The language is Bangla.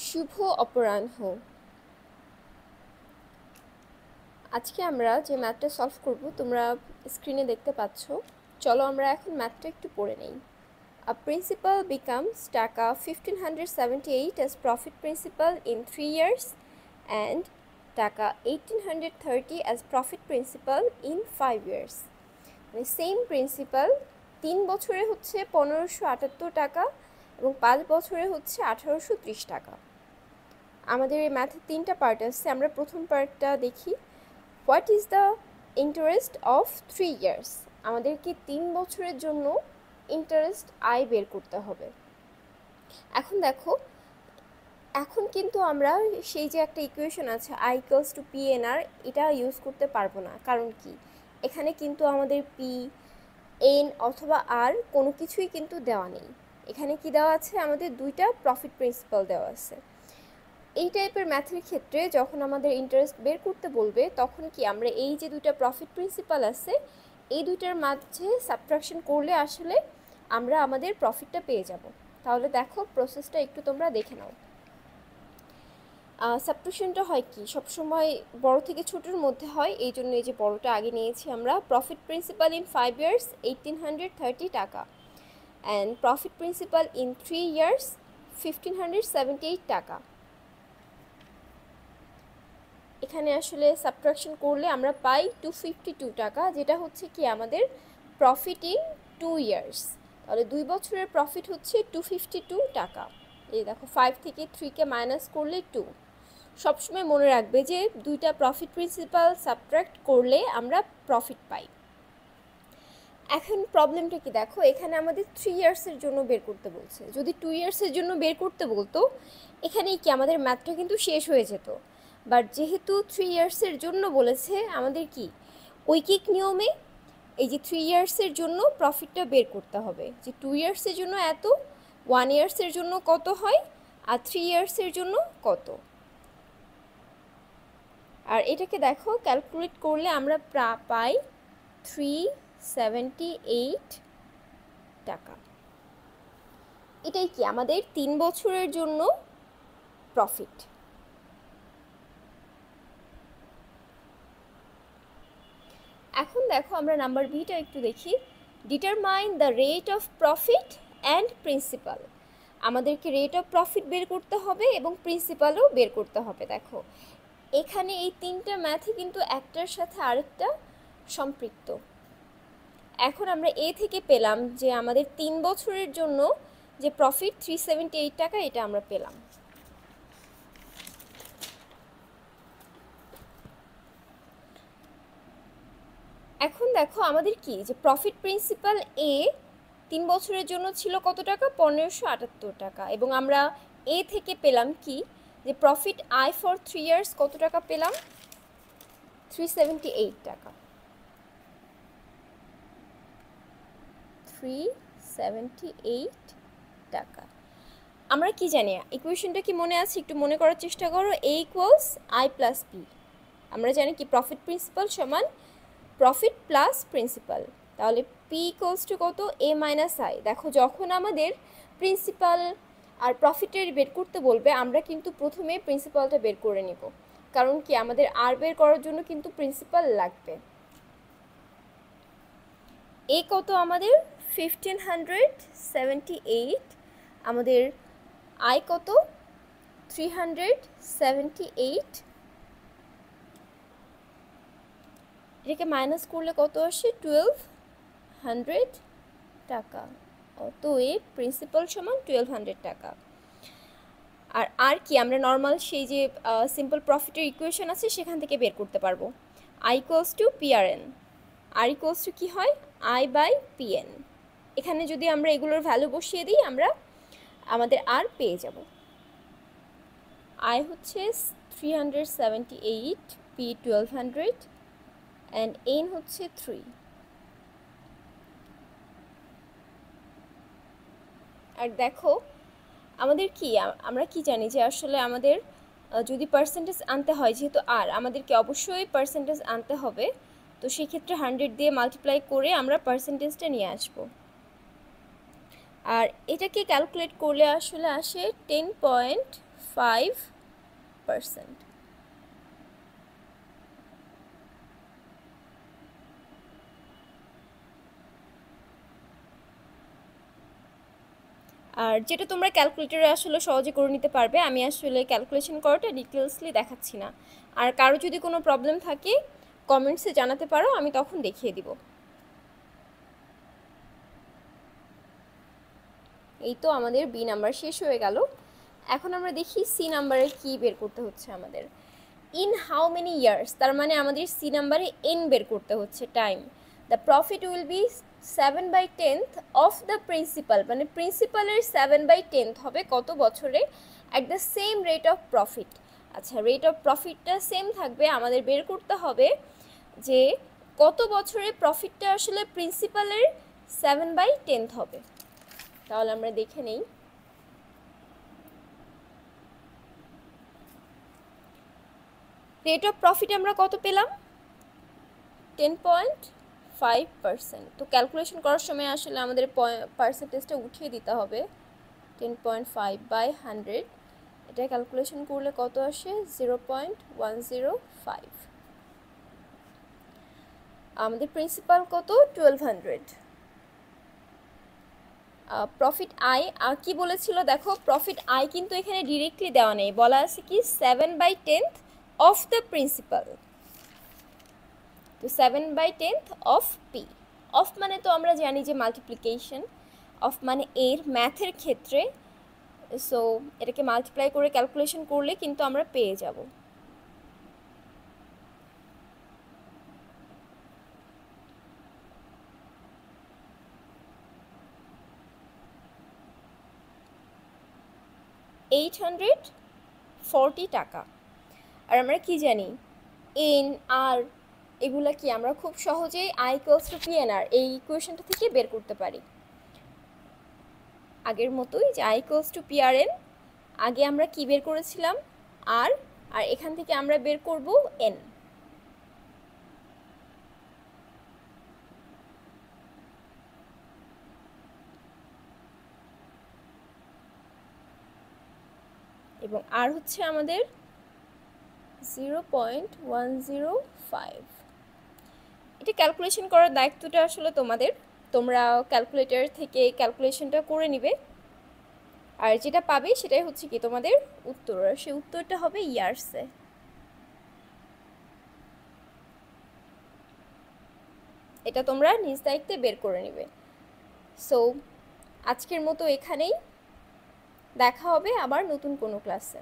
শুভ অপরাহ্ন। আজকে আমরা যে ম্যাথটা সলভ করব তোমরা স্ক্রিনে দেখতে পাচ্ছ। চলো আমরা এখন ম্যাথটা একটু পড়ে নেই। A principal becomes টাকা 1578 as profit principal in 3 years and টাকা 1830 as profit principal in 5 years. মানে সেম প্রিন্সিপাল 3 বছরে হচ্ছে 1578 টাকা এবং 5 বছরে হচ্ছে 1830 টাকা। আমাদের এই ম্যাথের 3টা পার্ট আছে। আমরা প্রথম পার্টটা দেখি। What is the interest of 3 years? আমাদেরকে 3 বছরের জন্য ইন্টারেস্ট আয় বের করতে হবে। এখন দেখো, এখন কিন্তু আমরা সেই যে একটা ইকুয়েশন আছে I equals to P N R, এটা ইউজ করতে পারবো না। কারণ কি, এখানে কিন্তু আমাদের পি এন অথবা আর কোনো কিছুই কিন্তু দেওয়া নেই। এখানে কি দেওয়া আছে? আমাদের দুইটা প্রফিট প্রিন্সিপাল দেওয়া আছে। এই টাইপের ম্যাথের ক্ষেত্রে যখন আমাদের ইন্টারেস্ট বের করতে বলবে তখন কি আমরা এই যে দুইটা প্রফিট প্রিন্সিপাল আছে এই দুইটার মাঝে সাবট্রাকশন করলে আসলে আমরা আমাদের প্রফিটটা পেয়ে যাব। তাহলে দেখো প্রসেসটা একটু তোমরা দেখে নাও। সাবট্রাকশনটা হয় কি, সবসময় বড় থেকে ছোটোর মধ্যে হয়, এই জন্য এই যে বড়টা আগে নিয়েছি আমরা। প্রফিট প্রিন্সিপাল ইন 5 ইয়ার্স 1830 টাকা and profit principal in 3 years 1578 টাকা। এখানে আসলে সাবট্রাকশন করলে আমরা পাই 252 টাকা, যেটা হচ্ছে কি আমাদের প্রফিট ইন 2 ইয়ার্স। তাহলে 2 বছরের প্রফিট হচ্ছে 252 টাকা। এই দেখো 5 থেকে 3কে মাইনাস করলে 2। সবসময় মনে রাখবে যে দুইটা প্রফিট প্রিন্সিপাল সাবট্রাক্ট করলে আমরা প্রফিট পাই। এখন প্রবলেমটা কি দেখো, এখানে আমাদের 3 ইয়ার্সের জন্য বের করতে বলছে। যদি 2 ইয়ার্সের জন্য বের করতে বলতো এখানেই কি আমাদের ম্যাথটা কিন্তু শেষ হয়ে যেত। বাট যেহেতু 3 ইয়ার্সের জন্য বলেছে, আমাদের কি ঐকিক নিয়মে এই যে 3 ইয়ার্সের জন্য প্রফিটটা বের করতে হবে, যে 2 ইয়ার্সের জন্য এত, 1 ইয়ার্সের জন্য কত হয়, আর 3 ইয়ার্সের জন্য কত। আর এটাকে দেখো ক্যালকুলেট করলে আমরা পাই 378 টাকা। এটাই কি আমাদের 3 বছরের জন্য প্রফিট। এখন দেখো আমরা নাম্বার বিটা একটু দেখি। Determine the rate of profit and principal. আমাদেরকে রেট অফ প্রফিট বের করতে হবে এবং প্রিন্সিপালও বের করতে হবে। দেখো এখানে এই 3টা ম্যাথই কিন্তু একটার সাথে আরেকটা সম্পৃক্ত। এখন আমরা এ থেকে পেলাম যে আমাদের 3 বছরের জন্য যে প্রফিট 378 টাকা, এটা আমরা পেলাম। এখন দেখো আমাদের কি, যে প্রফিট প্রিন্সিপাল এ 3 বছরের জন্য ছিল কত টাকা? 1578 টাকা। এবং আমরা এ থেকে পেলাম কি, যে প্রফিট আই ফর 3 ইয়ার্স কত টাকা পেলাম? 378 টাকা। 378 টাকা। আমরা কি জানি, ইকুয়েশনটা কি মনে আছে? একটু মনে করার চেষ্টা করো। এ ইকুয়ালস আই প্লাস পি। আমরা জানি কি প্রফিট প্রিন্সিপাল সমান প্রফিট প্লাস প্রিন্সিপাল। তাহলে পি ইকুয়ালস টু কত? এ মাইনাস আই। দেখো যখন আমাদের প্রিন্সিপাল আর প্রফিটের বের করতে বলবে আমরা কিন্তু প্রথমে প্রিন্সিপালটা বের করে নিব। কারণ কি আমাদের আর বের করার জন্য কিন্তু প্রিন্সিপাল লাগবে। এ কত আমাদের? 1578। আমাদের আই কত? 378। এটাকে মাইনাস করলে কত আসে? 1200 টাকা। অতএব প্রিন্সিপাল সমান 1200 টাকা। আর কি আমরা নর্মাল সেই যে সিম্পল প্রফিটের ইকুয়েশন আছে সেখান থেকে বের করতে পারবো। I equals to PRN. R equals to কী হয়? I by PN. এখানে যদি আমরা এগুলোর ভ্যালু বসিয়ে দিই আমরা আমাদের আর পেয়ে যাব। আই হচ্ছে 378, পি 1200 অ্যান্ড এন হচ্ছে 3। আর দেখো আমাদের কি, আমরা কি জানি যে আসলে আমাদের যদি পার্সেন্টেজ আনতে হয়, যেহেতু আর আমাদেরকে অবশ্যই পার্সেন্টেজ আনতে হবে, তো সেই ক্ষেত্রে 100 দিয়ে মাল্টিপ্লাই করে আমরা পার্সেন্টেজটা নিয়ে আসব। আর এটাকে ক্যালকুলেট করলে আসলে আসে 10.5 5%। আর যেটা তোমরা ক্যালকুলেটরে আসলে সহজে করে নিতে পারবে, আমি আসলে ক্যালকুলেশন করাটা ডিটেলসলি দেখাচ্ছি না। আর কারো যদি কোনো প্রবলেম থাকে কমেন্টসে জানাতে পারো, আমি তখন দেখিয়ে দিব। এই তো আমাদের বি নাম্বার শেষ হয়ে গেল। এখন আমরা দেখি সি নাম্বারে কি বের করতে হচ্ছে আমাদের। ইন হাউ মেনি ইয়ার্স, তার মানে আমাদের সি নাম্বারে এন বের করতে হচ্ছে time. The profit will be 7/10 of the principal, মানে প্রিন্সিপালের 7/10 হবে কত বছরে, at the same rate of profit. আচ্ছা, রেট অফ প্রফিটটা সেম থাকবে, আমাদের বের করতে হবে যে কত বছরে প্রফিটটা আসলে প্রিন্সিপালের 7/10 হবে। তাহলে আমরা দেখে নেই। রেট অফ প্রফিট আমরা কত পেলাম, 10.5%। তো ক্যালকুলেশন করার সময় আসলে আমাদের পার্সেন্টেজটা উঠিয়ে দিতে হবে। 10.5/100, এটা ক্যালকুলেশন করলে কত আসে, 0.105। আমাদের প্রিন্সিপাল কত, 1200। প্রফিট আই কি বলেছিল দেখো, প্রফিট আই কিন্তু এখানে ডিরেক্টলি দেওয়া নেই, বলা আছে কি 7/10 অফ দ্য প্রিন্সিপাল। তো 7/10 অফ পি। অফ মানে তো আমরা জানি যে মাল্টিপ্লিকেশন, অফ মানে এর ম্যাথের ক্ষেত্রে, সো এটাকে মাল্টিপ্লাই করে ক্যালকুলেশন করলে কিন্তু আমরা পেয়ে যাব। $840 টাকা। আর আমরা কি জানি, এন আর এগুলা কি আমরা খুব সহজেই I equals to P N R এই ইকুয়েশনটা থেকে বের করতে পারি। আগের মতোই যে I equals to P R N, আগে আমরা কি বের করেছিলাম, আর আর এখান থেকে আমরা বের করব এন। এবং আর হচ্ছে আমাদের 0.105। এটা ক্যালকুলেশন করার দায়িত্বটা আসলে তোমাদের, তোমরা ক্যালকুলেটর থেকে ক্যালকুলেশনটা করে নিবে, আর যেটা পাবে সেটাই হচ্ছে কি তোমাদের উত্তর, আর সেই উত্তরটা হবে ইয়ার্সে। এটা তোমরা নিজ দায়িত্বে বের করে নিবে। সো আজকের মতো এখানেই, দেখা হবে আবার নতুন কোনো ক্লাসে।